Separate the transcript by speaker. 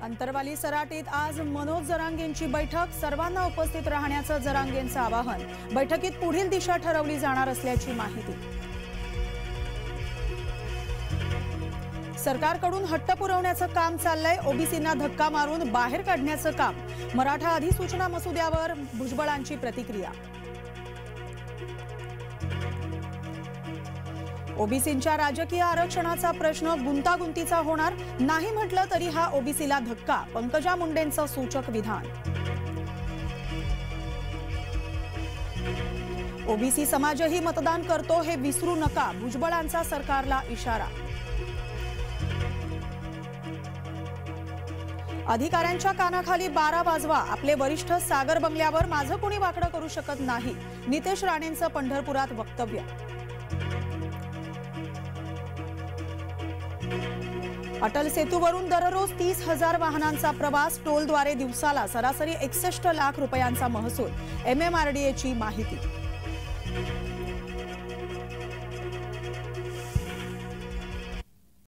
Speaker 1: अंतरवाली सराटीत आज मनोज जरांगेंची बैठक, सर्वांना उपस्थित राहण्याचं जरांगेंचं आवाहन। बैठकीत पुढील दिशा ठरवली जाणार असल्याची माहिती। सरकारकडून हट्ट पुरवण्याचं काम चाललंय, ओबीसींना धक्का मारून बाहेर काढण्याचं काम। मराठा अधिसूचना मसुद्यावर भुजबळांची प्रतिक्रिया। ओबीसींच्या राजकीय आरक्षणाचा प्रश्न गुंतागुंतीचा होणार नाही म्हटलं तरी हा ओबीसीला धक्का, पंकजा मुंडेंचं सूचक विधान। ओबीसी समाजही मतदान करतो हे विसरू नका, भुजबळांचा सरकारला इशारा। अधिकाऱ्यांच्या कानाखाली 12 वाजवा, आपले वरिष्ठ सागर बंगल्यावर माझं कोणी वाकडं करू शकत नाही, नितेश राणेंचं पंढरपुरात वक्तव्य। अटल सेतूवरून दररोज 30,000 वाहनांचा प्रवास, टोलद्वारे दिवसाला सरासरी 61 लाख रुपयांचा महसूल, MMRDAची माहिती।